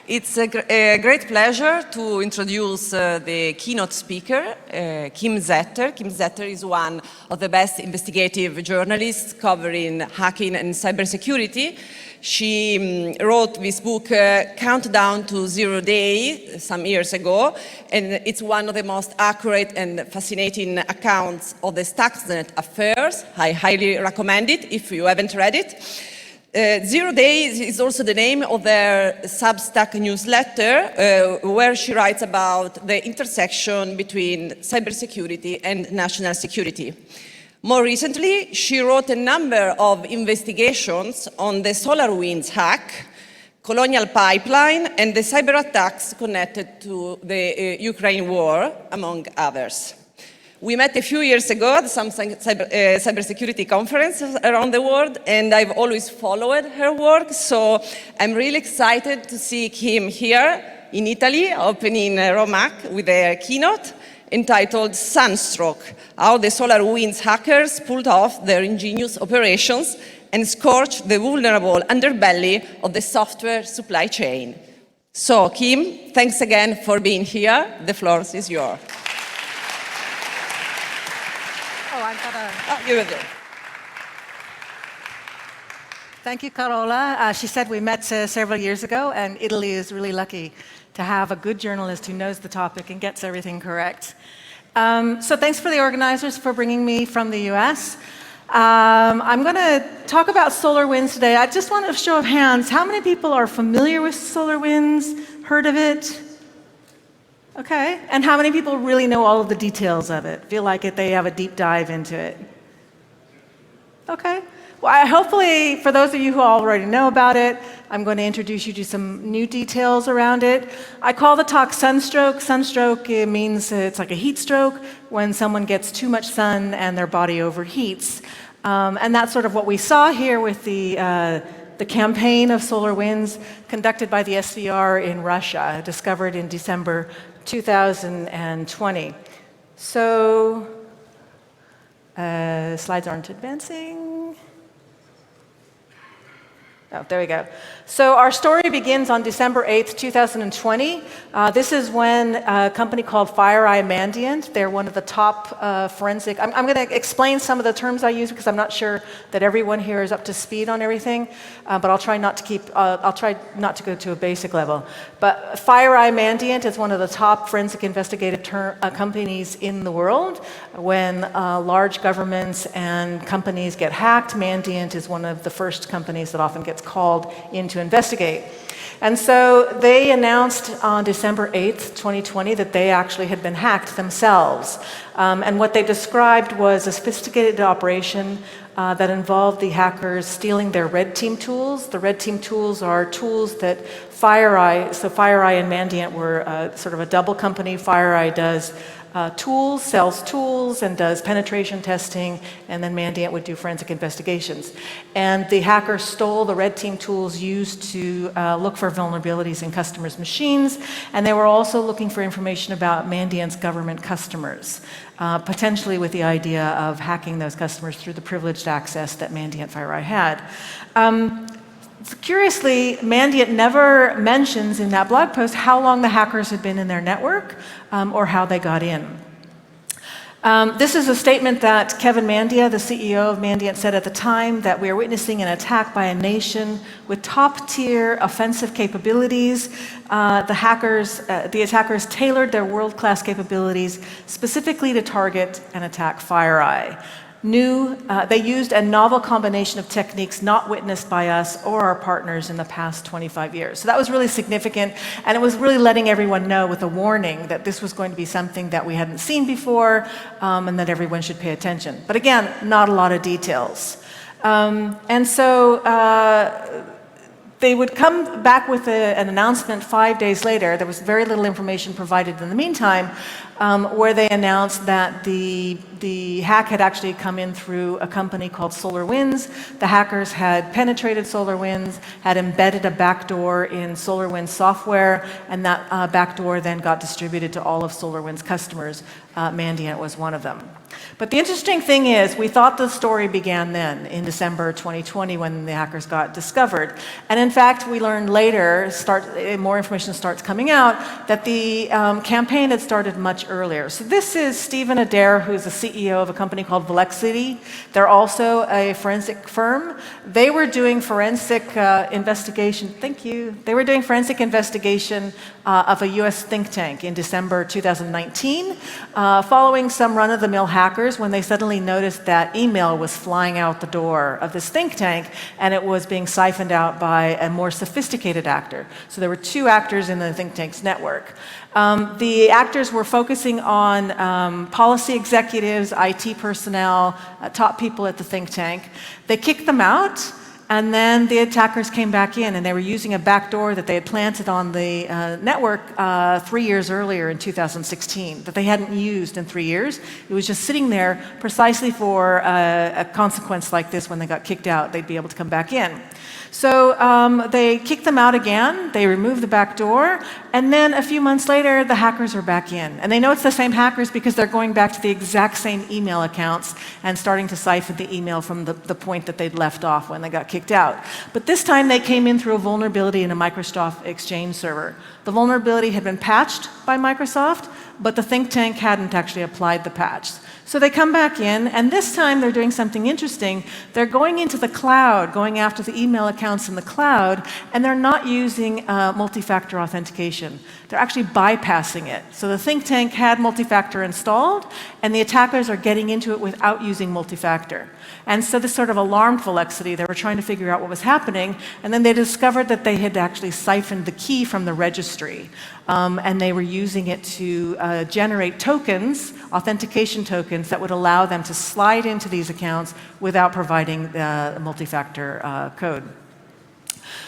It's a great pleasure to introduce the keynote speaker, Kim Zetter. Kim Zetter is one of the best investigative journalists covering hacking and cybersecurity. She wrote this book, Countdown to Zero Day, some years ago, and it's one of the most accurate and fascinating accounts of the Stuxnet affairs. I highly recommend it if you haven't read it. Zero Day is also the name of their Substack newsletter, where she writes about the intersection between cybersecurity and national security. More recently, she wrote a number of investigations on the SolarWinds hack, Colonial Pipeline, and the cyber attacks connected to the Ukraine war, among others. We met a few years ago at some cybersecurity conferences around the world, and I've always followed her work, so I'm really excited to see Kim here in Italy, opening RomHack with a keynote entitled Sunstroke, how the SolarWinds hackers pulled off their ingenious operations and scorched the vulnerable underbelly of the software supply chain. So, Kim, thanks again for being here. The floor is yours. Give it there. Thank you, Carola. She said we met several years ago, and Italy is really lucky to have a good journalist who knows the topic and gets everything correct. So thanks for the organizers for bringing me from the US. I'm going to talk about SolarWinds today. I just want a show of hands. How many people are familiar with SolarWinds, heard of it? Okay. And how many people really know all of the details of it, feel like they have a deep dive into it? Okay. Well, hopefully, for those of you who already know about it, I'm going to introduce you to some new details around it. I call the talk Sunstroke. Sunstroke means it's like a heat stroke when someone gets too much sun and their body overheats. And that's sort of what we saw here with the campaign of SolarWinds conducted by the SVR in Russia, discovered in December 2020. So, slides aren't advancing. Oh, there we go. So our story begins on December 8th, 2020. This is when a company called FireEye Mandiant, they're one of the top forensic, I'm going to explain some of the terms I use because I'm not sure that everyone here is up to speed on everything, but I'll try not to go to a basic level. But FireEye Mandiant is one of the top forensic investigative companies in the world. When large governments and companies get hacked, Mandiant is one of the first companies that often gets called in to investigate. And so they announced on December 8th, 2020, that they actually had been hacked themselves. And what they described was a sophisticated operation that involved the hackers stealing their red team tools. The red team tools are tools that FireEye, so FireEye and Mandiant were sort of a double company. FireEye does tools, sells tools, and does penetration testing, and then Mandiant would do forensic investigations. And the hackers stole the red team tools used to look for vulnerabilities in customers' machines, and they were also looking for information about Mandiant's government customers, potentially with the idea of hacking those customers through the privileged access that Mandiant FireEye had. Curiously, Mandiant never mentions in that blog post how long the hackers had been in their network or how they got in. This is a statement that Kevin Mandia, the CEO of Mandiant, said at the time, that we are witnessing an attack by a nation with top-tier offensive capabilities. The attackers tailored their world-class capabilities specifically to target and attack FireEye. They used a novel combination of techniques not witnessed by us or our partners in the past 25 years. So that was really significant, and it was really letting everyone know with a warning that this was going to be something that we hadn't seen before, and that everyone should pay attention. But again, not a lot of details. And so they would come back with an announcement 5 days later. There was very little information provided in the meantime, where they announced that the hack had actually come in through a company called SolarWinds. The hackers had penetrated SolarWinds, had embedded a backdoor in SolarWinds software, and that backdoor then got distributed to all of SolarWinds customers. Mandiant was one of them. But the interesting thing is, we thought the story began then, in December 2020, when the hackers got discovered. And in fact, we learned later, more information starts coming out, that the campaign had started much earlier. So this is Stephen Adair, who's the CEO of a company called Velexity. They're also a forensic firm. They were doing forensic investigation. Thank you. They were doing forensic investigation of a US think tank in December 2019, following some run-of-the-mill hackers when they suddenly noticed that email was flying out the door of this think tank, and it was being siphoned out by a more sophisticated actor. So there were two actors in the think tank's network. The actors were focusing on policy executives, IT personnel, top people at the think tank. They kicked them out, and then the attackers came back in, and they were using a backdoor that they had planted on the network 3 years earlier in 2016 that they hadn't used in 3 years. It was just sitting there precisely for a consequence like this. When they got kicked out, they'd be able to come back in. So they kicked them out again, they removed the back door, and then a few months later, the hackers are back in. And they know it's the same hackers because they're going back to the exact same email accounts and starting to siphon the email from the point that they'd left off when they got kicked out. But this time they came in through a vulnerability in a Microsoft Exchange server. The vulnerability had been patched by Microsoft, but the think tank hadn't actually applied the patch. So they come back in, and this time they're doing something interesting. They're going into the cloud, going after the email accounts in the cloud, and they're not using multi-factor authentication. They're actually bypassing it. So the think tank had multi-factor installed, and the attackers are getting into it without using multi-factor. And so this sort of alarmed Velexity. They were trying to figure out what was happening, and then they discovered that they had actually siphoned the key from the registry, and they were using it to generate tokens, authentication tokens, that would allow them to slide into these accounts without providing the multi-factor code.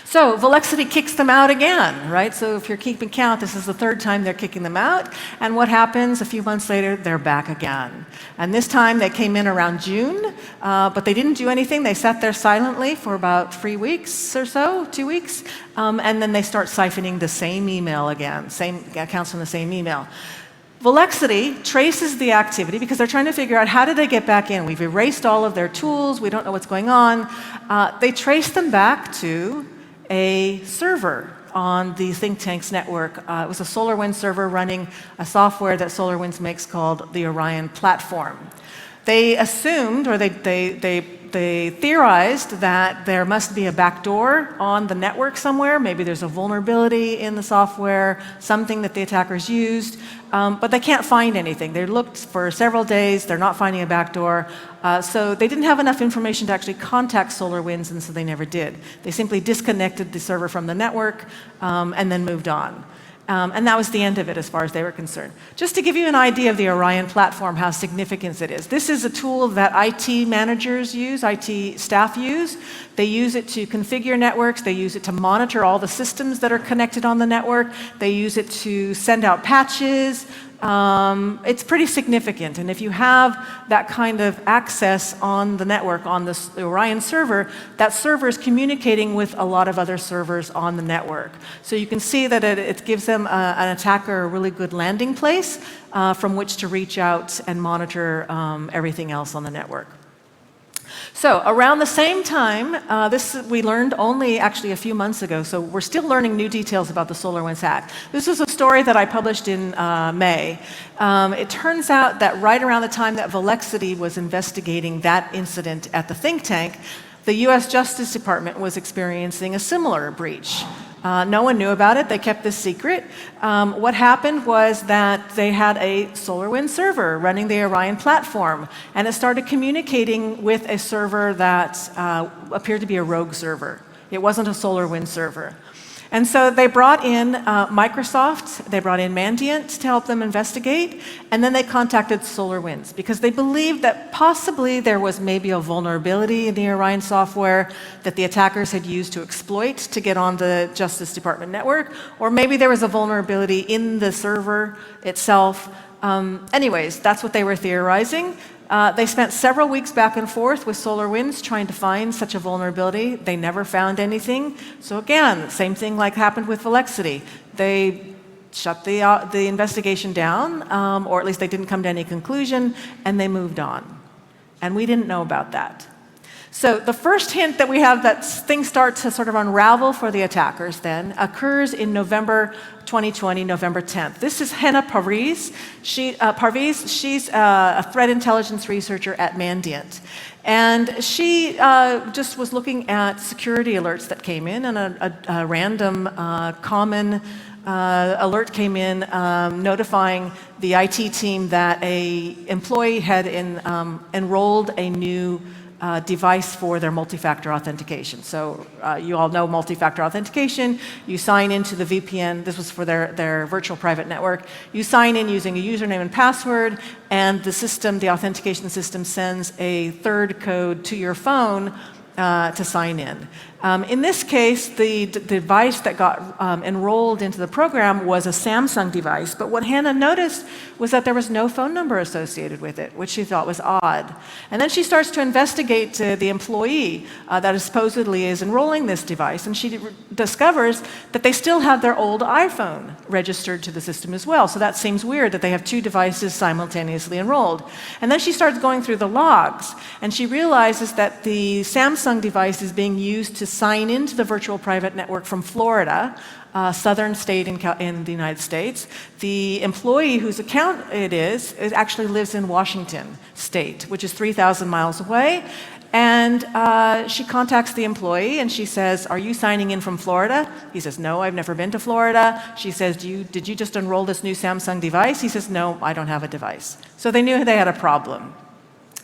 So Velexity kicks them out again, right? So if you're keeping count, this is the third time they're kicking them out. And what happens? A few months later, they're back again. And this time they came in around June, but they didn't do anything. They sat there silently for about 3 weeks or so, 2 weeks, and then they start siphoning the same email again, same accounts from the same email. Velexity traces the activity because they're trying to figure out, how did they get back in? We've erased all of their tools. We don't know what's going on. They trace them back to a server on the think tank's network. It was a SolarWinds server running a software that SolarWinds makes called the Orion platform. They assumed, or they theorized, that there must be a backdoor on the network somewhere. Maybe there's a vulnerability in the software, something that the attackers used, but they can't find anything. They looked for several days, they're not finding a backdoor, so they didn't have enough information to actually contact SolarWinds, and so they never did. They simply disconnected the server from the network and then moved on. And that was the end of it as far as they were concerned. Just to give you an idea of the Orion platform, how significant it is. This is a tool that IT managers use, IT staff use. They use it to configure networks. They use it to monitor all the systems that are connected on the network. They use it to send out patches. It's pretty significant. And if you have that kind of access on the network, on the Orion server, that server is communicating with a lot of other servers on the network. So you can see that it gives them an attacker a really good landing place from which to reach out and monitor everything else on the network. So around the same time, this we learned only actually a few months ago, so we're still learning new details about the SolarWinds hack. This is a story that I published in May. It turns out that right around the time that Velexity was investigating that incident at the think tank, the US Justice Department was experiencing a similar breach. No one knew about it. They kept this secret. What happened was that they had a SolarWinds server running the Orion platform, and it started communicating with a server that appeared to be a rogue server. It wasn't a SolarWinds server. And so they brought in Microsoft, they brought in Mandiant to help them investigate, and then they contacted SolarWinds because they believed that possibly there was maybe a vulnerability in the Orion software that the attackers had used to exploit to get on the Justice Department network, or maybe there was a vulnerability in the server itself. Anyways, that's what they were theorizing. They spent several weeks back and forth with SolarWinds trying to find such a vulnerability. They never found anything. So again, same thing like happened with Velexity. They shut the investigation down, or at least they didn't come to any conclusion, and they moved on. And we didn't know about that. So the first hint that we have that things start to sort of unravel for the attackers then occurs in November 2020, November 10th. This is Henna Parviz. She's a threat intelligence researcher at Mandiant. And she just was looking at security alerts that came in, and a random common alert came in notifying the IT team that an employee had enrolled a new device for their multi-factor authentication. So you all know multi-factor authentication. You sign into the VPN. This was for their virtual private network. You sign in using a username and password, and the authentication system sends a third code to your phone to sign in. In this case, the device that got enrolled into the program was a Samsung device, but what Hannah noticed was that there was no phone number associated with it, which she thought was odd. And then she starts to investigate the employee that supposedly is enrolling this device, and she discovers that they still have their old iPhone registered to the system as well. So that seems weird that they have two devices simultaneously enrolled. And then she starts going through the logs, and she realizes that the Samsung device is being used to sign into the virtual private network from Florida, southern state in the United States. The employee whose account it is actually lives in Washington state, which is 3,000 miles away. And she contacts the employee and she says, "Are you signing in from Florida?" He says, "No, I've never been to Florida." She says, "Did you just enroll this new Samsung device?" He says, "No, I don't have a device." So they knew they had a problem.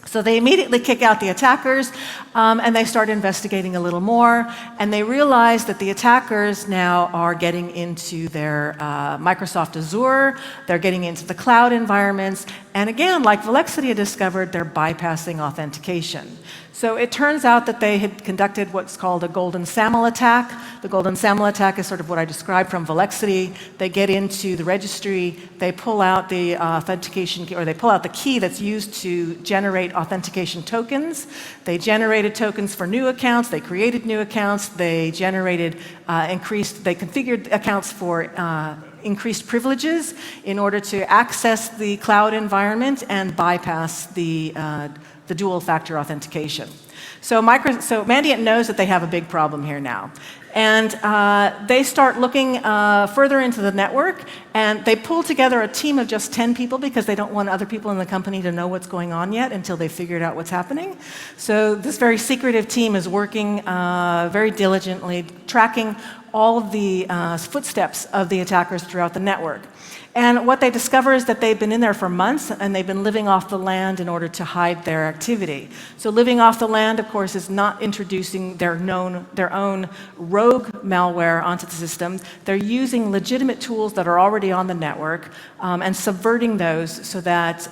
So they immediately kick out the attackers, and they start investigating a little more, and they realize that the attackers now are getting into their Microsoft Azure, they're getting into the cloud environments, and again, like Velexity had discovered, they're bypassing authentication. So it turns out that they had conducted what's called a golden SAML attack. The golden SAML attack is sort of what I described from Velexity. They get into the registry, they pull out the authentication key, or they pull out the key that's used to generate authentication tokens. They generated tokens for new accounts, they created new accounts, they generated they configured accounts for increased privileges in order to access the cloud environment and bypass the dual-factor authentication. So Mandiant knows that they have a big problem here now. And they start looking further into the network, and they pull together a team of just 10 people because they don't want other people in the company to know what's going on yet until they've figured out what's happening. So this very secretive team is working very diligently, tracking all of the footsteps of the attackers throughout the network. And what they discover is that they've been in there for months, and they've been living off the land in order to hide their activity. So living off the land, of course, is not introducing their own rogue malware onto the system. They're using legitimate tools that are already on the network and subverting those so that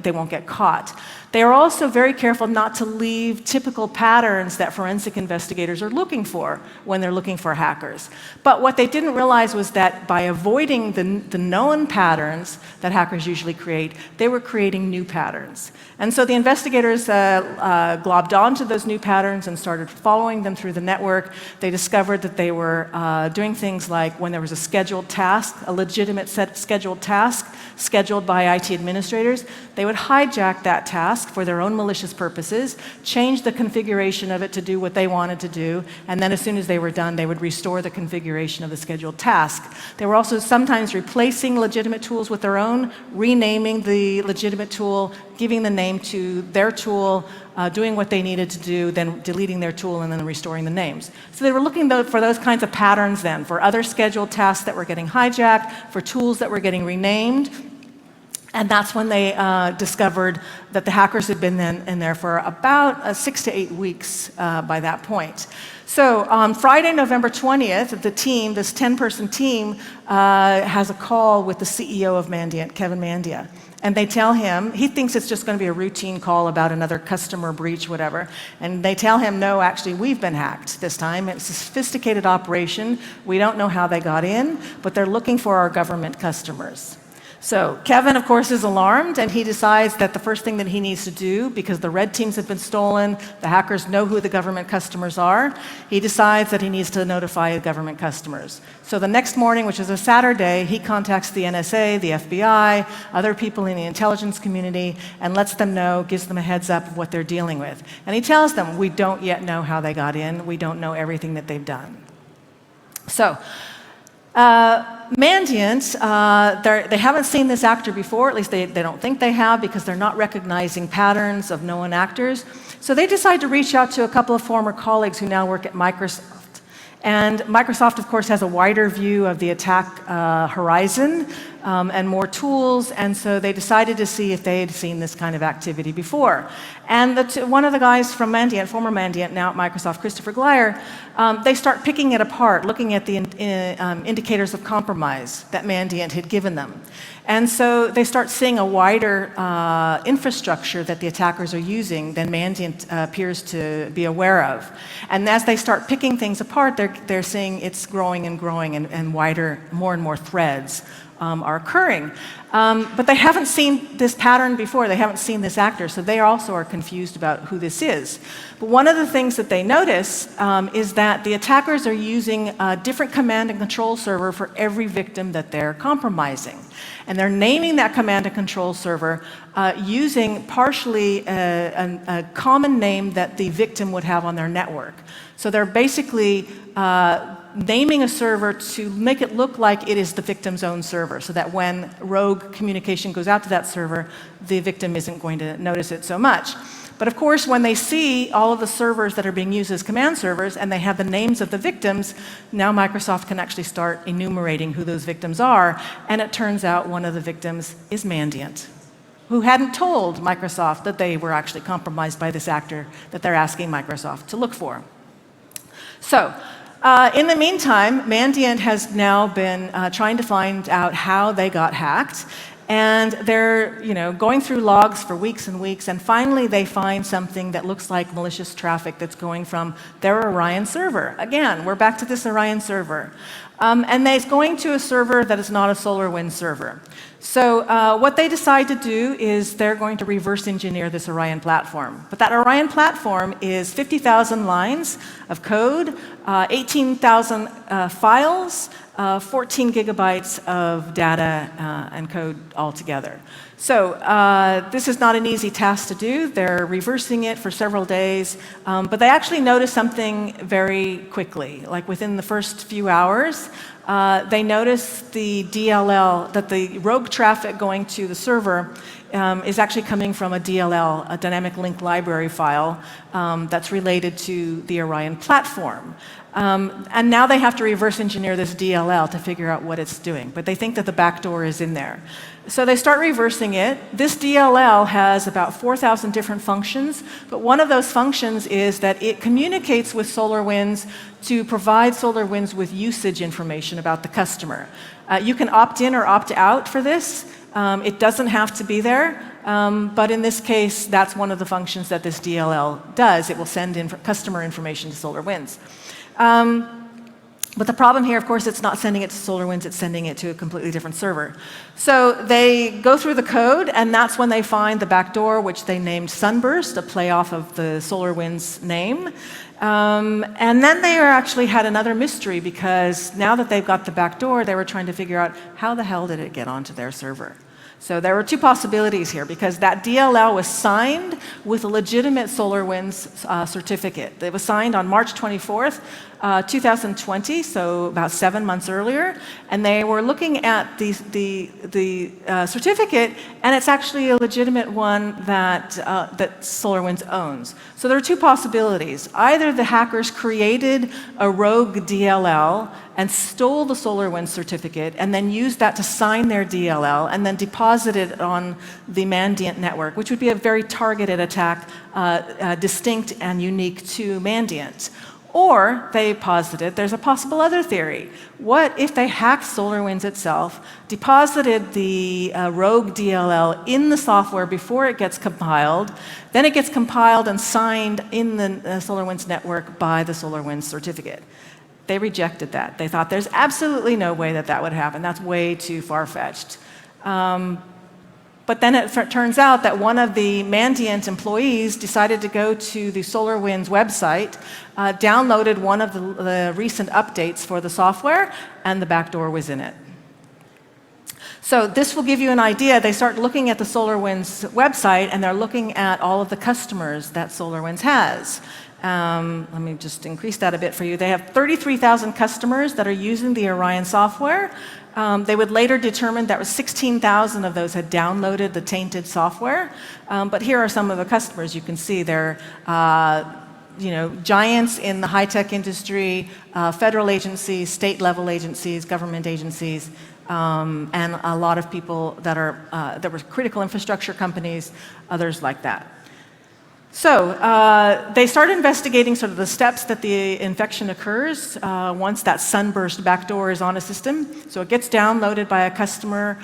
they won't get caught. They are also very careful not to leave typical patterns that forensic investigators are looking for when they're looking for hackers. But what they didn't realize was that by avoiding the known patterns that hackers usually create, they were creating new patterns. And so the investigators globbed onto those new patterns and started following them through the network. They discovered that they were doing things like when there was a scheduled task, a legitimate scheduled task scheduled by IT administrators, they would hijack that task for their own malicious purposes, change the configuration of it to do what they wanted to do, and then as soon as they were done, they would restore the configuration of the scheduled task. They were also sometimes replacing legitimate tools with their own, renaming the legitimate tool, giving the name to their tool, doing what they needed to do, then deleting their tool and then restoring the names. So they were looking for those kinds of patterns then, for other scheduled tasks that were getting hijacked, for tools that were getting renamed. And that's when they discovered that the hackers had been in there for about 6 to 8 weeks by that point. So on Friday, November 20th, the team, this 10-person team, has a call with the CEO of Mandiant, Kevin Mandia. And they tell him, he thinks it's just going to be a routine call about another customer breach, whatever. And they tell him, no, actually, we've been hacked this time. It's a sophisticated operation. We don't know how they got in, but they're looking for our government customers. So Kevin, of course, is alarmed, and he decides that the first thing that he needs to do, because the red teams have been stolen, the hackers know who the government customers are, he decides that he needs to notify the government customers. So the next morning, which is a Saturday, he contacts the NSA, the FBI, other people in the intelligence community, and lets them know, gives them a heads up of what they're dealing with. And he tells them, we don't yet know how they got in, we don't know everything that they've done. So, Mandiant, they haven't seen this actor before, at least they don't think they have, because they're not recognizing patterns of known actors. So they decide to reach out to a couple of former colleagues who now work at Microsoft. And Microsoft, of course, has a wider view of the attack horizon and more tools, and so they decided to see if they had seen this kind of activity before. And one of the guys from Mandiant, former Mandiant, now at Microsoft, Christopher Glyer, they start picking it apart, looking at the indicators of compromise that Mandiant had given them. And so they start seeing a wider infrastructure that the attackers are using than Mandiant appears to be aware of. And as they start picking things apart, they're seeing it's growing and growing, and wider, more and more threads are occurring. But they haven't seen this pattern before. They haven't seen this actor, so they also are confused about who this is. But one of the things that they notice is that the attackers are using a different command and control server for every victim that they're compromising. And they're naming that command and control server using partially a common name that the victim would have on their network. So they're basically naming a server to make it look like it is the victim's own server, so that when rogue communication goes out to that server, the victim isn't going to notice it so much. But of course, when they see all of the servers that are being used as command servers and they have the names of the victims, now Microsoft can actually start enumerating who those victims are, and it turns out one of the victims is Mandiant, who hadn't told Microsoft that they were actually compromised by this actor that they're asking Microsoft to look for. So, in the meantime, Mandiant has now been trying to find out how they got hacked, and they're going through logs for weeks and weeks, and finally they find something that looks like malicious traffic that's going from their Orion server. Again, we're back to this Orion server. And it's going to a server that is not a SolarWinds server. So what they decide to do is they're going to reverse engineer this Orion platform. But that Orion platform is 50,000 lines of code, 18,000 files, 14 gigabytes of data and code altogether. So this is not an easy task to do. They're reversing it for several days, but they actually notice something very quickly. Like within the first few hours, they notice the DLL, that the rogue traffic going to the server is actually coming from a DLL, a dynamic link library file that's related to the Orion platform. And now they have to reverse engineer this DLL to figure out what it's doing, but they think that the backdoor is in there. So they start reversing it. This DLL has about 4,000 different functions, but one of those functions is that it communicates with SolarWinds to provide SolarWinds with usage information about the customer. You can opt in or opt out for this. It doesn't have to be there, but in this case, that's one of the functions that this DLL does. It will send in customer information to SolarWinds. But the problem here, of course, it's not sending it to SolarWinds, it's sending it to a completely different server. So they go through the code, and that's when they find the backdoor, which they named Sunburst, a play off of the SolarWinds name. And then they actually had another mystery, because now that they've got the backdoor, they were trying to figure out how the hell did it get onto their server. So there were two possibilities here, because that DLL was signed with a legitimate SolarWinds certificate. It was signed on March 24th, 2020, so about 7 months earlier, and they were looking at the certificate, and it's actually a legitimate one that SolarWinds owns. So there are two possibilities. Either the hackers created a rogue DLL and stole the SolarWinds certificate and then used that to sign their DLL and then deposit it on the Mandiant network, which would be a very targeted attack, distinct and unique to Mandiant. Or they posited there's a possible other theory. What if they hacked SolarWinds itself, deposited the rogue DLL in the software before it gets compiled, then it gets compiled and signed in the SolarWinds network by the SolarWinds certificate? They rejected that. They thought there's absolutely no way that that would happen. That's way too far-fetched. But then it turns out that one of the Mandiant employees decided to go to the SolarWinds website, downloaded one of the recent updates for the software, and the backdoor was in it. So this will give you an idea. They start looking at the SolarWinds website, and they're looking at all of the customers that SolarWinds has. Let me just increase that a bit for you. They have 33,000 customers that are using the Orion software. They would later determine that 16,000 of those had downloaded the tainted software. But here are some of the customers. You can see they're giants in the high-tech industry, federal agencies, state-level agencies, government agencies, and a lot of people that were critical infrastructure companies, others like that. So they start investigating sort of the steps that the infection occurs once that sunburst backdoor is on a system. So it gets downloaded by a customer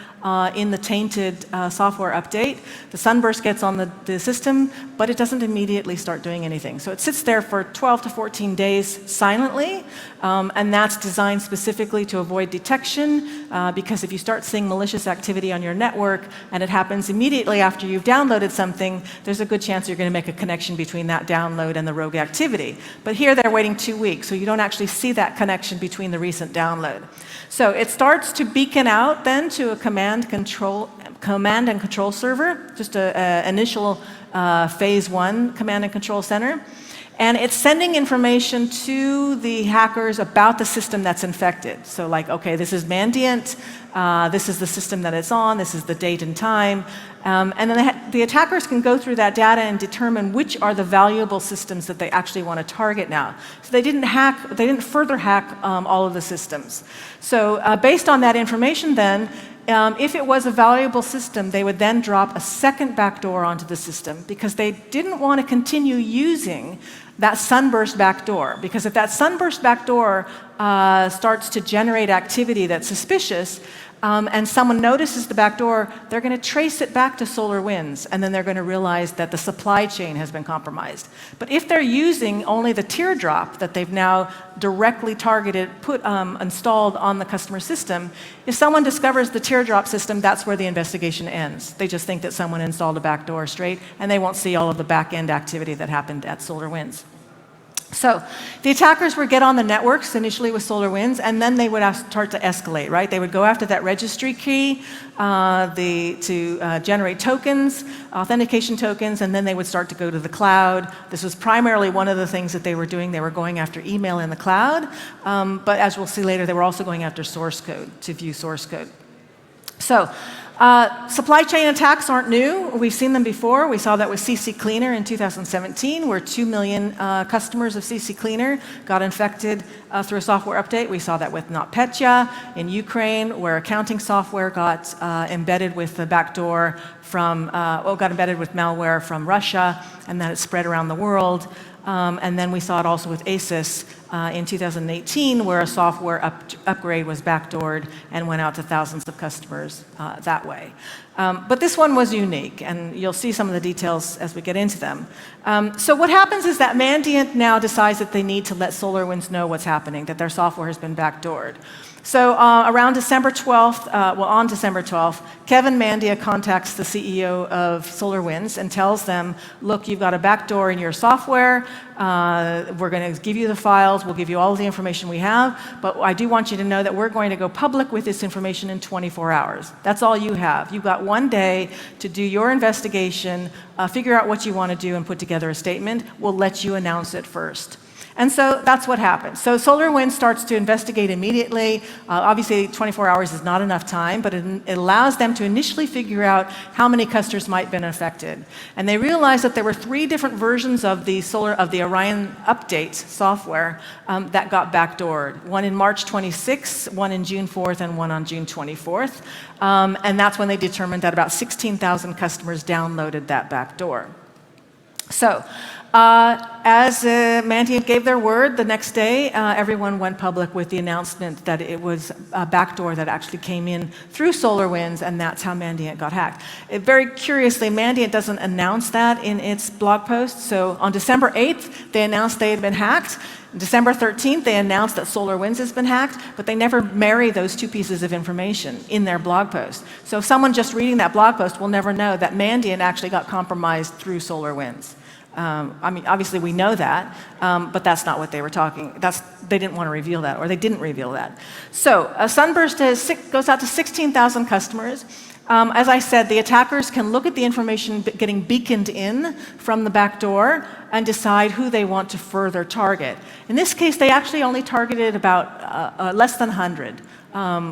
in the tainted software update. The sunburst gets on the system, but it doesn't immediately start doing anything. So it sits there for 12 to 14 days silently, and that's designed specifically to avoid detection, because if you start seeing malicious activity on your network and it happens immediately after you've downloaded something, there's a good chance you're going to make a connection between that download and the rogue activity. But here they're waiting 2 weeks, so you don't actually see that connection between the recent download. So it starts to beacon out then to a command and control server, just an initial phase 1 command and control center. And it's sending information to the hackers about the system that's infected. So like, okay, this is Mandiant, this is the system that it's on, this is the date and time. And then the attackers can go through that data and determine which are the valuable systems that they actually want to target now. So they didn't further hack all of the systems. So based on that information then, if it was a valuable system, they would then drop a second backdoor onto the system because they didn't want to continue using that sunburst backdoor. Because if that sunburst backdoor starts to generate activity that's suspicious, and someone notices the backdoor, they're going to trace it back to SolarWinds, and then they're going to realize that the supply chain has been compromised. But if they're using only the teardrop that they've now directly targeted, installed on the customer system, if someone discovers the teardrop system, that's where the investigation ends. They just think that someone installed a backdoor straight, and they won't see all of the back-end activity that happened at SolarWinds. So the attackers would get on the networks initially with SolarWinds, and then they would start to escalate, right? They would go after that registry key to generate tokens, authentication tokens, and then they would start to go to the cloud. This was primarily one of the things that they were doing. They were going after email in the cloud, but as we'll see later, they were also going after source code, to view source code. So supply chain attacks aren't new. We've seen them before. We saw that with CC Cleaner in 2017, where 2 million customers of CC Cleaner got infected through a software update. We saw that with NotPetya in Ukraine, where accounting software got embedded with the backdoor from, got embedded with malware from Russia, and then it spread around the world. And then we saw it also with ASUS in 2018, where a software upgrade was backdoored and went out to thousands of customers that way. But this one was unique, and you'll see some of the details as we get into them. So what happens is that Mandiant now decides that they need to let SolarWinds know what's happening, that their software has been backdoored. So around December 12th, on December 12th, Kevin Mandia contacts the CEO of SolarWinds and tells them, look, you've got a backdoor in your software. We're going to give you the files. We'll give you all of the information we have. But I do want you to know that we're going to go public with this information in 24 hours. That's all you have. You've got 1 day to do your investigation, figure out what you want to do, and put together a statement. We'll let you announce it first. And so that's what happens. So SolarWinds starts to investigate immediately. Obviously, 24 hours is not enough time, but it allows them to initially figure out how many customers might have been affected. And they realized that there were 3 different versions of the Orion update software that got backdoored. One in March 26th, one in June 4th, and one on June 24th. And that's when they determined that about 16,000 customers downloaded that backdoor. So As Mandiant gave their word, the next day, everyone went public with the announcement that it was a backdoor that actually came in through SolarWinds, and that's how Mandiant got hacked. Very curiously, Mandiant doesn't announce that in its blog post. So on December 8th, they announced they had been hacked. December 13th, they announced that SolarWinds has been hacked, but they never marry those two pieces of information in their blog post. So someone just reading that blog post will never know that Mandiant actually got compromised through SolarWinds. I mean, obviously we know that, but that's not what they were talking. They didn't want to reveal that, or they didn't reveal that. So a Sunburst goes out to 16,000 customers. As I said, the attackers can look at the information getting beaconed in from the back door and decide who they want to further target. In this case, they actually only targeted about less than 100,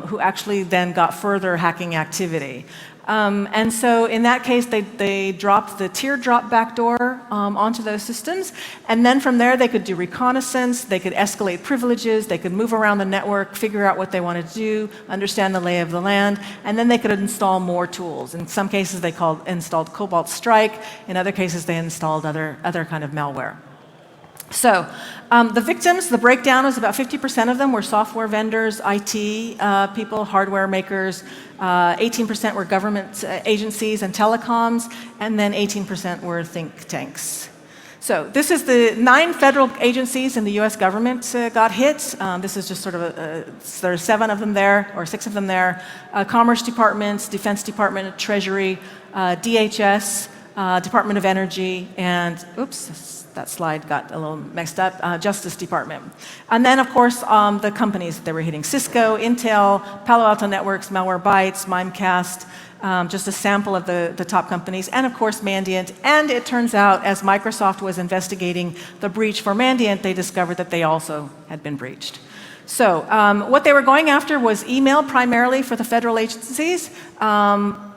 who actually then got further hacking activity. And so in that case, they dropped the teardrop backdoor onto those systems. And then from there, they could do reconnaissance, they could escalate privileges, they could move around the network, figure out what they wanted to do, understand the lay of the land, and then they could install more tools. In some cases, they installed Cobalt Strike. In other cases, they installed other kind of malware. So the victims, the breakdown was about 50% of them were software vendors, IT people, hardware makers, 18% were government agencies and telecoms, and then 18% were think tanks. So this is the 9 federal agencies in the US government got hit. This is just sort of there are 7 of them there, or 6 of them there. Commerce Department, Defense Department, Treasury, DHS, Department of Energy, and, oops, that slide got a little mixed up, Justice Department. And then, of course, the companies that they were hitting: Cisco, Intel, Palo Alto Networks, Malwarebytes, Mimecast, just a sample of the top companies, and of course Mandiant. And it turns out, as Microsoft was investigating the breach for Mandiant, they discovered that they also had been breached. So what they were going after was email, primarily for the federal agencies.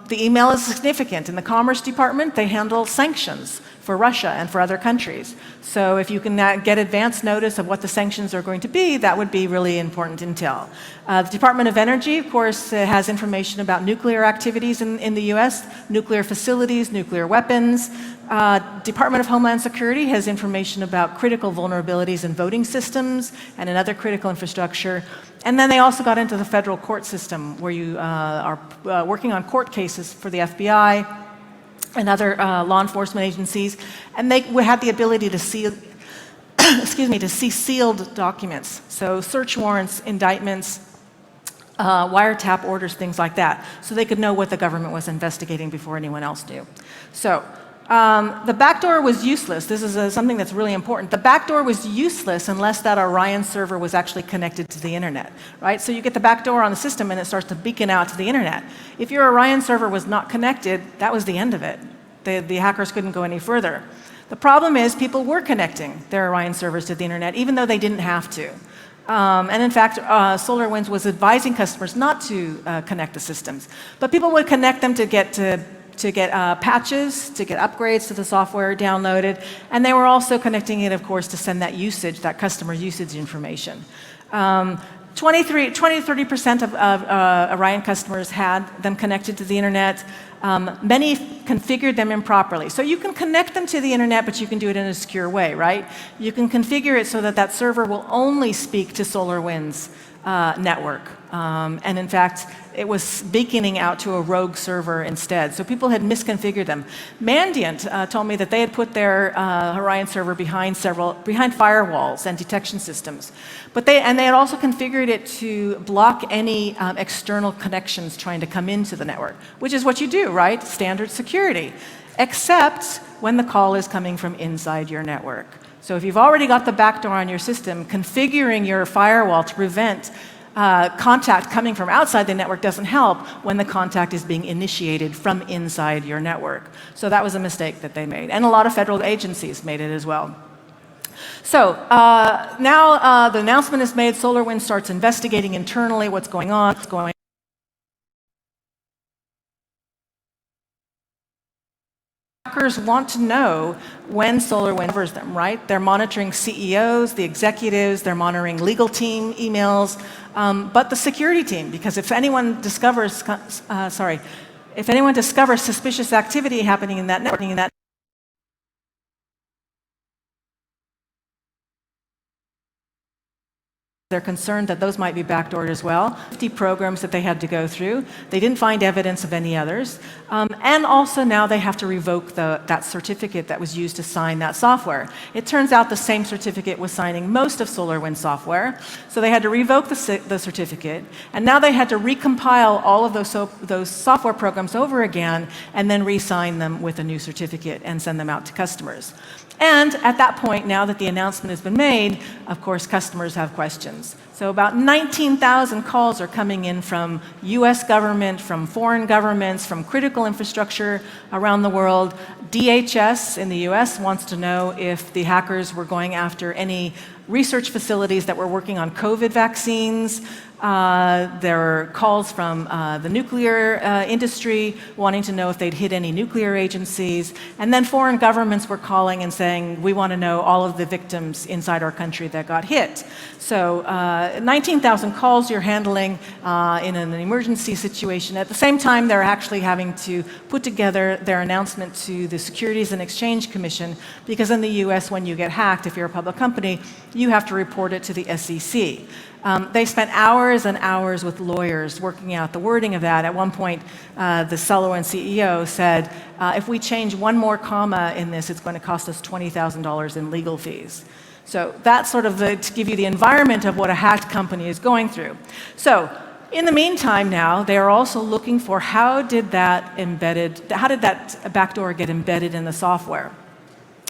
The email is significant. In the Commerce Department, they handle sanctions for Russia and for other countries. So if you can get advance notice of what the sanctions are going to be, that would be really important intel. The Department of Energy, of course, has information about nuclear activities in the US, nuclear facilities, nuclear weapons. Department of Homeland Security has information about critical vulnerabilities in voting systems and in other critical infrastructure. And then they also got into the federal court system, where you are working on court cases for the FBI and other law enforcement agencies, and they had the ability to see, to see sealed documents, so search warrants, indictments, wiretap orders, things like that, so they could know what the government was investigating before anyone else knew. So the backdoor was useless. This is something that's really important. The backdoor was useless unless that Orion server was actually connected to the internet, right? So you get the backdoor on the system and it starts to beacon out to the internet. If your Orion server was not connected, that was the end of it. The hackers couldn't go any further. The problem is people were connecting their Orion servers to the internet, even though they didn't have to. And in fact, SolarWinds was advising customers not to connect the systems. But people would connect them to get patches, to get upgrades to the software downloaded, and they were also connecting it, of course, to send that usage, that customer usage information. 20-30% of Orion customers had them connected to the internet. Many configured them improperly. So you can connect them to the internet, but you can do it in a secure way, right? You can configure it so that that server will only speak to SolarWinds network. And in fact, it was beaconing out to a rogue server instead. So people had misconfigured them. Mandiant told me that they had put their Orion server behind firewalls and detection systems. But they had also configured it to block any external connections trying to come into the network, which is what you do, right? Standard security, except when the call is coming from inside your network. So if you've already got the backdoor on your system, configuring your firewall to prevent contact coming from outside the network doesn't help when the contact is being initiated from inside your network. So that was a mistake that they made. And a lot of federal agencies made it as well. So now the announcement is made. SolarWinds starts investigating internally what's going on. Hackers want to know when SolarWinds covers them, right? They're monitoring CEOs, the executives, they're monitoring legal team emails, but the security team, because if anyone discovers, suspicious activity happening in that network, They're concerned that those might be backdoored as well. 50 programs that they had to go through. They didn't find evidence of any others. And also now they have to revoke that certificate that was used to sign that software. It turns out the same certificate was signing most of SolarWinds software. So they had to revoke the certificate. And now they had to recompile all of those software programs over again and then re-sign them with a new certificate and send them out to customers. And at that point, now that the announcement has been made, of course, customers have questions. So about 19,000 calls are coming in from US government, from foreign governments, from critical infrastructure around the world. DHS in the US wants to know if the hackers were going after any research facilities that were working on COVID vaccines. There were calls from the nuclear industry wanting to know if they'd hit any nuclear agencies. And then foreign governments were calling and saying, we want to know all of the victims inside our country that got hit. So 19,000 calls you're handling in an emergency situation. At the same time, they're actually having to put together their announcement to the Securities and Exchange Commission, because in the US, when you get hacked, if you're a public company, you have to report it to the SEC. They spent hours and hours with lawyers working out the wording of that. At one point, the SolarWinds CEO said, if we change one more comma in this, it's going to cost us $20,000 in legal fees. So that's sort of to give you the environment of what a hacked company is going through. So in the meantime now, they are also looking for how did that backdoor get embedded in the software.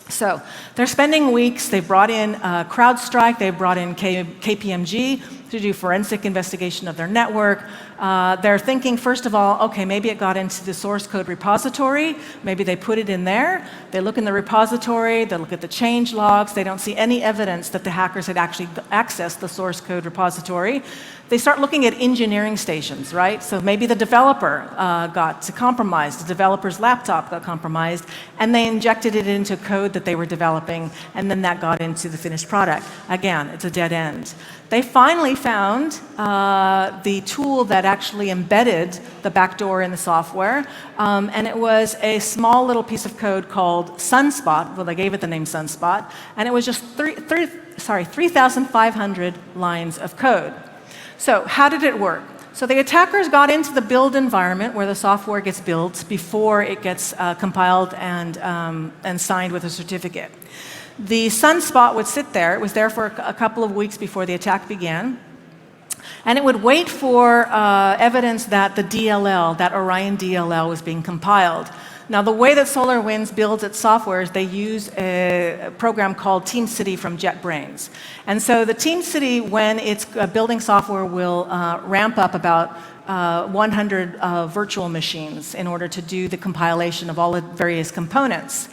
So they're spending weeks. They've brought in CrowdStrike. They've brought in KPMG to do forensic investigation of their network. They're thinking, first of all, OK, maybe it got into the source code repository. Maybe they put it in there. They look in the repository. They look at the change logs. They don't see any evidence that the hackers had actually accessed the source code repository. They start looking at engineering stations, right? So maybe the developer got compromised, the developer's laptop got compromised, and they injected it into code that they were developing, and then that got into the finished product. Again, it's a dead end. They finally found the tool that actually embedded the backdoor in the software, and it was a small little piece of code called Sunspot. Well, they gave it the name Sunspot, and it was just 3,500 lines of code. So how did it work? So the attackers got into the build environment where the software gets built before it gets compiled and signed with a certificate. The Sunspot would sit there. It was there for a couple of weeks before the attack began. And it would wait for evidence that the DLL, that Orion DLL, was being compiled. Now, the way that SolarWinds builds its software is they use a program called TeamCity from JetBrains. And so the TeamCity, when it's building software, will ramp up about 100 virtual machines in order to do the compilation of all the various components.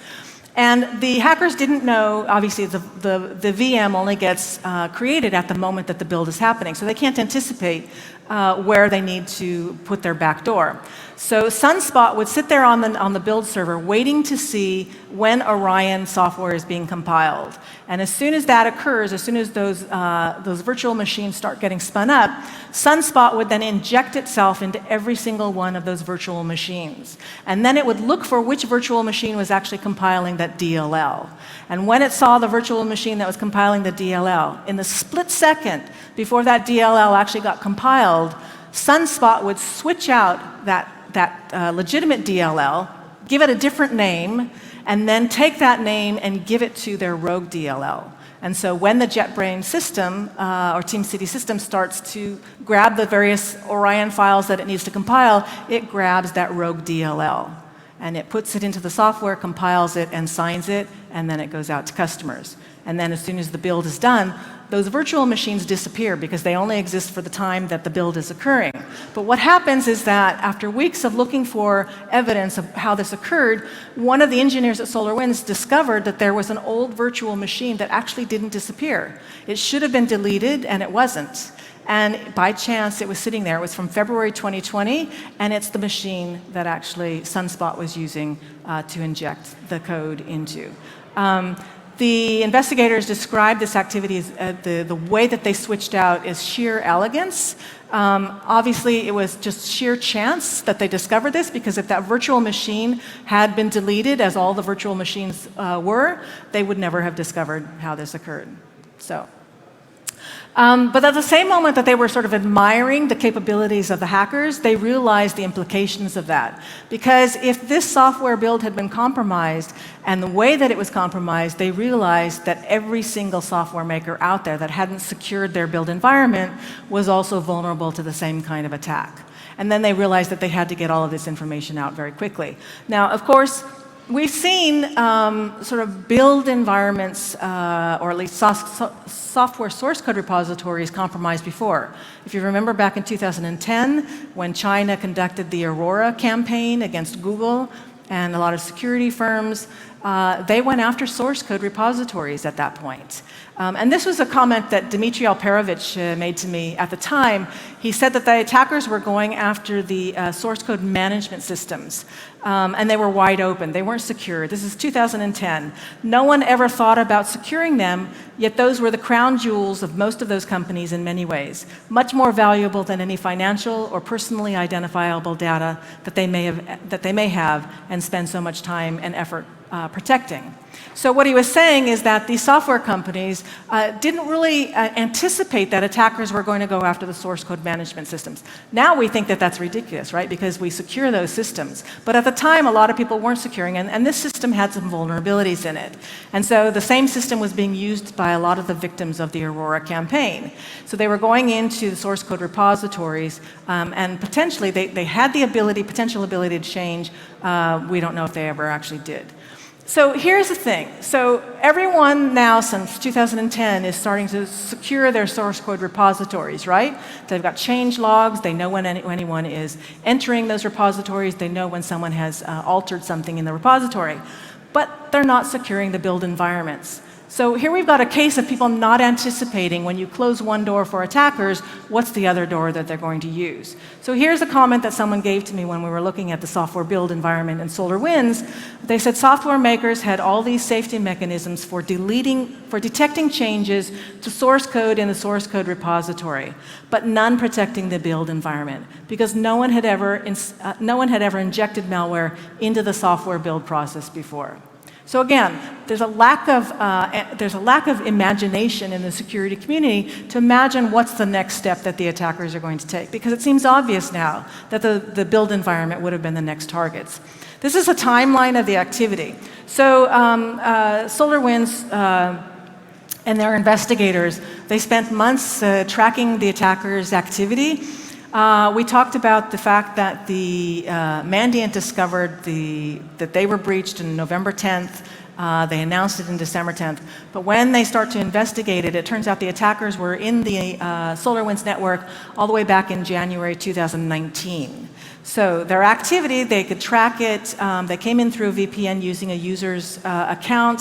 And the hackers didn't know, obviously, the VM only gets created at the moment that the build is happening. So they can't anticipate where they need to put their backdoor. So Sunspot would sit there on the build server waiting to see when Orion software is being compiled. And as soon as that occurs, as soon as those virtual machines start getting spun up, Sunspot would then inject itself into every single one of those virtual machines. And then it would look for which virtual machine was actually compiling that DLL. And when it saw the virtual machine that was compiling the DLL, in the split second before that DLL actually got compiled, Sunspot would switch out that legitimate DLL, give it a different name, and then take that name and give it to their rogue DLL. And so when the JetBrains system, or TeamCity system, starts to grab the various Orion files that it needs to compile, it grabs that rogue DLL. And it puts it into the software, compiles it, and signs it, and then it goes out to customers. And then as soon as the build is done, those virtual machines disappear because they only exist for the time that the build is occurring. But what happens is that after weeks of looking for evidence of how this occurred, one of the engineers at SolarWinds discovered that there was an old virtual machine that actually didn't disappear. It should have been deleted, and it wasn't. And by chance, it was sitting there. It was from February 2020, and it's the machine that actually Sunspot was using to inject the code into. The investigators described this activity as the way that they switched out is sheer elegance. Obviously, it was just sheer chance that they discovered this, because if that virtual machine had been deleted, as all the virtual machines were, they would never have discovered how this occurred. So But at the same moment that they were sort of admiring the capabilities of the hackers, they realized the implications of that. Because if this software build had been compromised, and the way that it was compromised, they realized that every single software maker out there that hadn't secured their build environment was also vulnerable to the same kind of attack. And then they realized that they had to get all of this information out very quickly. Now, of course, we've seen sort of build environments, or at least software source code repositories compromised before. If you remember back in 2010, when China conducted the Aurora campaign against Google and a lot of security firms, they went after source code repositories at that point. And this was a comment that Dmitry Alperovich made to me at the time. He said that the attackers were going after the source code management systems, and they were wide open. They weren't secure. This is 2010. No one ever thought about securing them, yet those were the crown jewels of most of those companies in many ways, much more valuable than any financial or personally identifiable data that they may have and spend so much time and effort protecting. So what he was saying is that these software companies didn't really anticipate that attackers were going to go after the source code management systems. Now we think that that's ridiculous, right? Because we secure those systems. But at the time, a lot of people weren't securing, and this system had some vulnerabilities in it. And so the same system was being used by a lot of the victims of the Aurora campaign. So they were going into the source code repositories, and potentially they had the potential ability to change. We don't know if they ever actually did. So here's the thing. So everyone now since 2010 is starting to secure their source code repositories, right? They've got change logs. They know when anyone is entering those repositories. They know when someone has altered something in the repository. But they're not securing the build environments. So here we've got a case of people not anticipating when you close one door for attackers, what's the other door that they're going to use. So here's a comment that someone gave to me when we were looking at the software build environment in SolarWinds. They said software makers had all these safety mechanisms for detecting changes to source code in the source code repository, but none protecting the build environment because no one had ever injected malware into the software build process before. So again, there's a lack of imagination in the security community to imagine what's the next step that the attackers are going to take, because it seems obvious now that the build environment would have been the next targets. This is a timeline of the activity. So SolarWinds and their investigators, they spent months tracking the attackers' activity. We talked about the fact that the Mandiant discovered that they were breached on November 10th. They announced it on December 10th. But when they start to investigate it, it turns out the attackers were in the SolarWinds network all the way back in January 2019. So their activity, they could track it. They came in through a VPN using a user's account.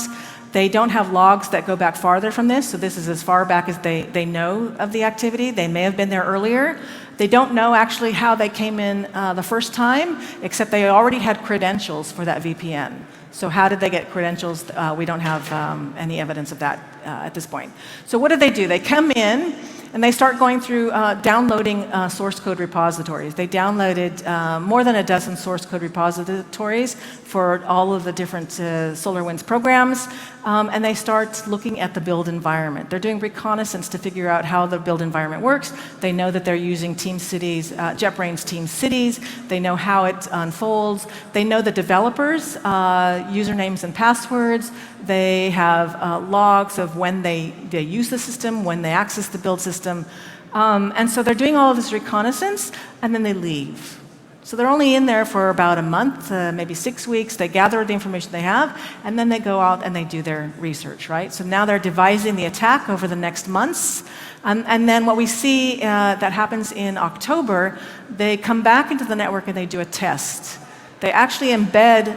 They don't have logs that go back farther from this, so this is as far back as they know of the activity. They may have been there earlier. They don't know actually how they came in the first time, except they already had credentials for that VPN. So how did they get credentials? We don't have any evidence of that at this point. So what do? They come in and they start going through downloading source code repositories. They downloaded more than a dozen source code repositories for all of the different SolarWinds programs, and they start looking at the build environment. They're doing reconnaissance to figure out how the build environment works. They know that they're using TeamCities, JetBrains TeamCities. They know how it unfolds. They know the developers' usernames and passwords. They have logs of when they use the system, when they access the build system. And so they're doing all of this reconnaissance, and then they leave. So they're only in there for about a month, maybe 6 weeks. They gather the information they have, and then they go out and they do their research, right? So now they're devising the attack over the next months. And then what we see that happens in October, they come back into the network and they do a test. They actually embed,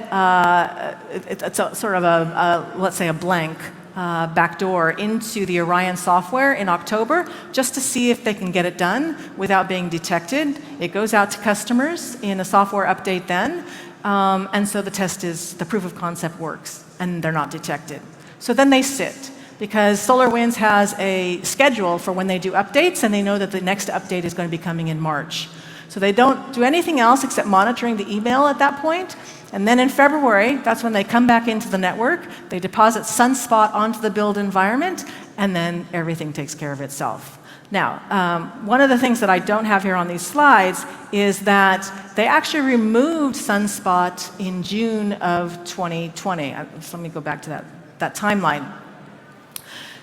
it's a sort of let's say a blank backdoor into the Orion software in October, just to see if they can get it done without being detected. It goes out to customers in a software update then, and so the test is, the proof of concept works, and they're not detected. So then they sit, because SolarWinds has a schedule for when they do updates, and they know that the next update is going to be coming in March. So they don't do anything else except monitoring the email at that point. And then in February, that's when they come back into the network, they deposit Sunspot onto the build environment, and then everything takes care of itself. Now, one of the things that I don't have here on these slides is that they actually removed Sunspot in June of 2020. So let me go back to that timeline.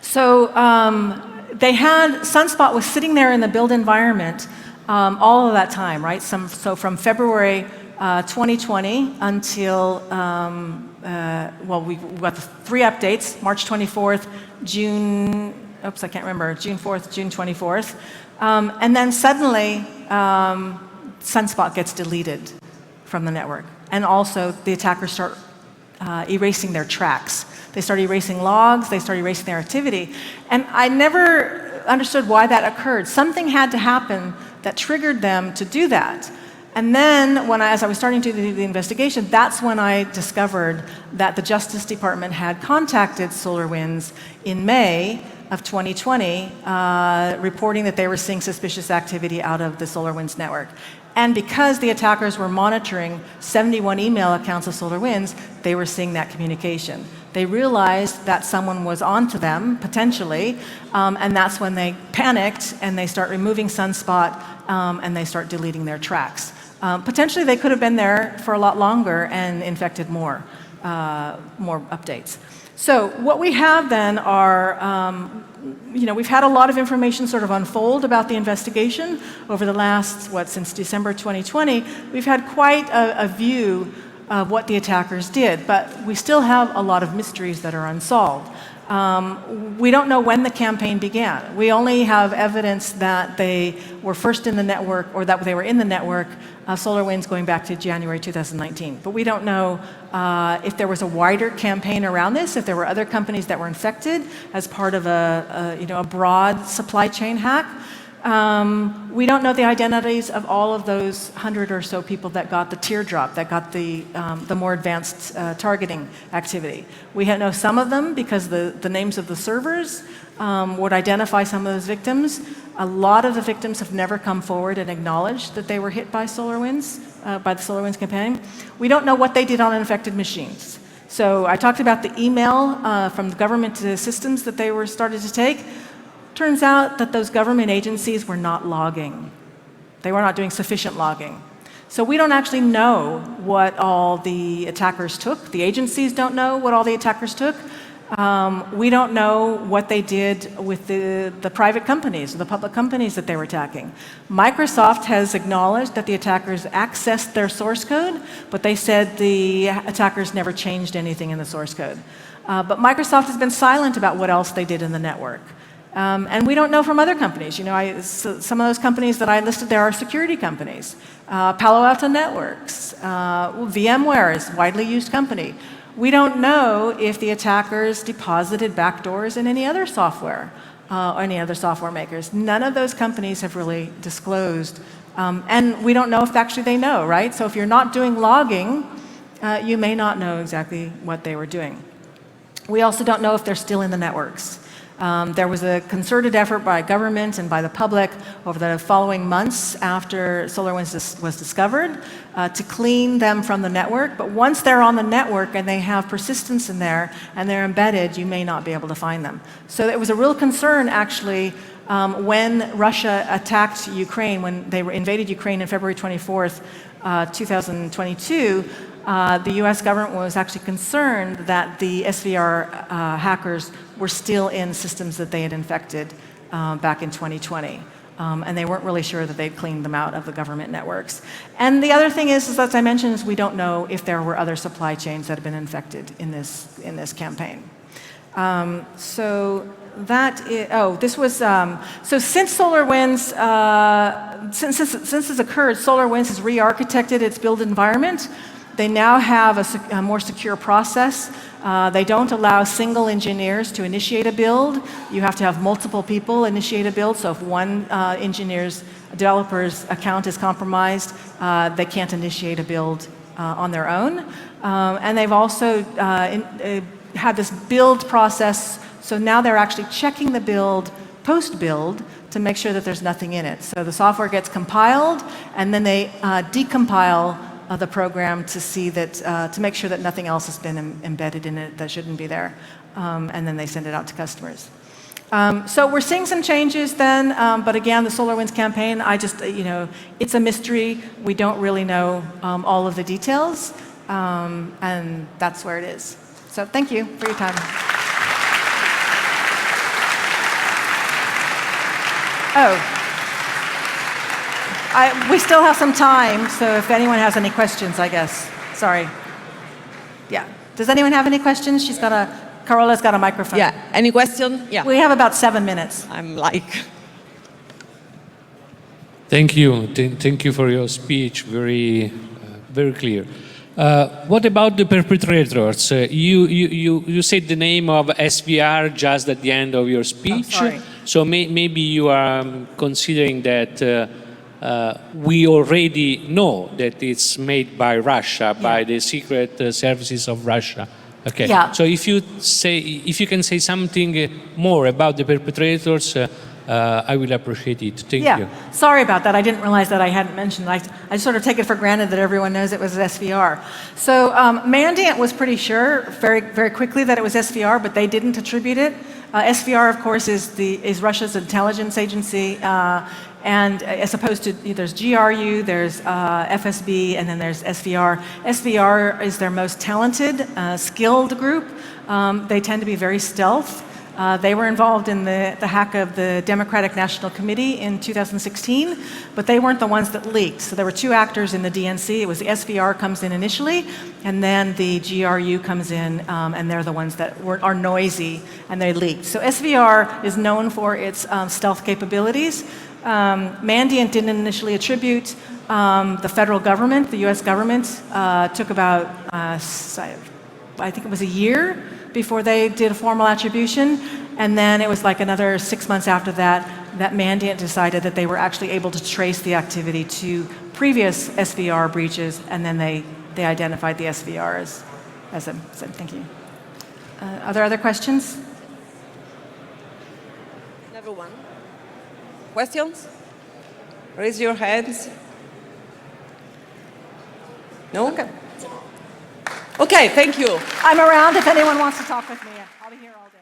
So Sunspot was sitting there in the build environment all of that time, right? So from February 2020 until, we got the 3 updates, March 24th, June 4th, June 24th. And then suddenly, Sunspot gets deleted from the network. And also, the attackers start erasing their tracks. They start erasing logs, they start erasing their activity. And I never understood why that occurred. Something had to happen that triggered them to do that. And then, as I was starting to do the investigation, that's when I discovered that the Justice Department had contacted SolarWinds in May of 2020, reporting that they were seeing suspicious activity out of the SolarWinds network. And because the attackers were monitoring 71 email accounts of SolarWinds, they were seeing that communication. They realized that someone was onto them, potentially, and that's when they panicked and they start removing Sunspot and they start deleting their tracks. Potentially, they could have been there for a lot longer and infected more updates. So what we have then are, we've had a lot of information sort of unfold about the investigation over the last, since December 2020. We've had quite a view of what the attackers did, but we still have a lot of mysteries that are unsolved. We don't know when the campaign began. We only have evidence that they were first in the network, or that they were in the network, SolarWinds going back to January 2019. But we don't know if there was a wider campaign around this, if there were other companies that were infected as part of a broad supply chain hack. We don't know the identities of all of those 100 or so people that got the teardrop, that got the more advanced targeting activity. We know some of them because the names of the servers would identify some of those victims. A lot of the victims have never come forward and acknowledged that they were hit by SolarWinds, by the SolarWinds campaign. We don't know what they did on infected machines. So I talked about the email from the government to the systems that they were started to take. Turns out that those government agencies were not logging. They were not doing sufficient logging. So we don't actually know what all the attackers took. The agencies don't know what all the attackers took. We don't know what they did with the private companies, the public companies that they were attacking. Microsoft has acknowledged that the attackers accessed their source code, but they said the attackers never changed anything in the source code. But Microsoft has been silent about what else they did in the network. And we don't know from other companies. Some of those companies that I listed there are security companies. Palo Alto Networks, VMware is a widely used company. We don't know if the attackers deposited backdoors in any other software or any other software makers. None of those companies have really disclosed. And we don't know if actually they know, right? So if you're not doing logging, you may not know exactly what they were doing. We also don't know if they're still in the networks. There was a concerted effort by government and by the public over the following months after SolarWinds was discovered to clean them from the network. But once they're on the network and they have persistence in there and they're embedded, you may not be able to find them. So it was a real concern, actually, when Russia attacked Ukraine, when they invaded Ukraine on February 24th, 2022. The US government was actually concerned that the SVR hackers were still in systems that they had infected back in 2020. And they weren't really sure that they'd cleaned them out of the government networks. And the other thing is as I mentioned, is we don't know if there were other supply chains that have been infected in this campaign. So since SolarWinds, since this occurred, SolarWinds has re-architected its build environment. They now have a more secure process. They don't allow single engineers to initiate a build. You have to have multiple people initiate a build. So if one developer's account is compromised, they can't initiate a build on their own. And they've also had this build process. So now they're actually checking the build post-build to make sure that there's nothing in it. So the software gets compiled, and then they decompile the program to see that, to make sure that nothing else has been embedded in it that shouldn't be there, and then they send it out to customers. So we're seeing some changes then, but again, the SolarWinds campaign, it's a mystery. We don't really know all of the details, and that's where it is. So thank you for your time. We still have some time, so if anyone has any questions, I guess. Sorry. Yeah. Does anyone have any questions? Carola's got a microphone. Yeah. Any question? Yeah. We have about 7 minutes. I'm like. Thank you. Thank you for your speech. Very clear. What about the perpetrators? You said the name of SVR just at the end of your speech. Oh, sorry. So maybe you are considering that we already know that it's made by Russia, by the secret services of Russia. Okay. Yeah. So if you can say something more about the perpetrators, I will appreciate it. Thank you. Sorry about that. I didn't realize that I hadn't mentioned. I sort of take it for granted that everyone knows it was SVR. So Mandiant was pretty sure very, very quickly that it was SVR, but they didn't attribute it. SVR, of course, is Russia's intelligence agency, and as opposed to, there's GRU, there's FSB, and then there's SVR. SVR is their most talented, skilled group. They tend to be very stealth. They were involved in the hack of the Democratic National Committee in 2016, but they weren't the ones that leaked. So there were two actors in the DNC. It was the SVR comes in initially, and then the GRU comes in, and they're the ones that are noisy, and they leaked. So SVR is known for its stealth capabilities. Mandiant didn't initially attribute. The federal government, the US government, took about, I think it was a year before they did a formal attribution, and then it was like another 6 months after that Mandiant decided that they were actually able to trace the activity to previous SVR breaches, and then they identified the SVR as them. So thank you. Are there other questions? Everyone. Questions? Raise your hands. No? Okay. Okay, thank you. I'm around if anyone wants to talk with me. I'll be here all day.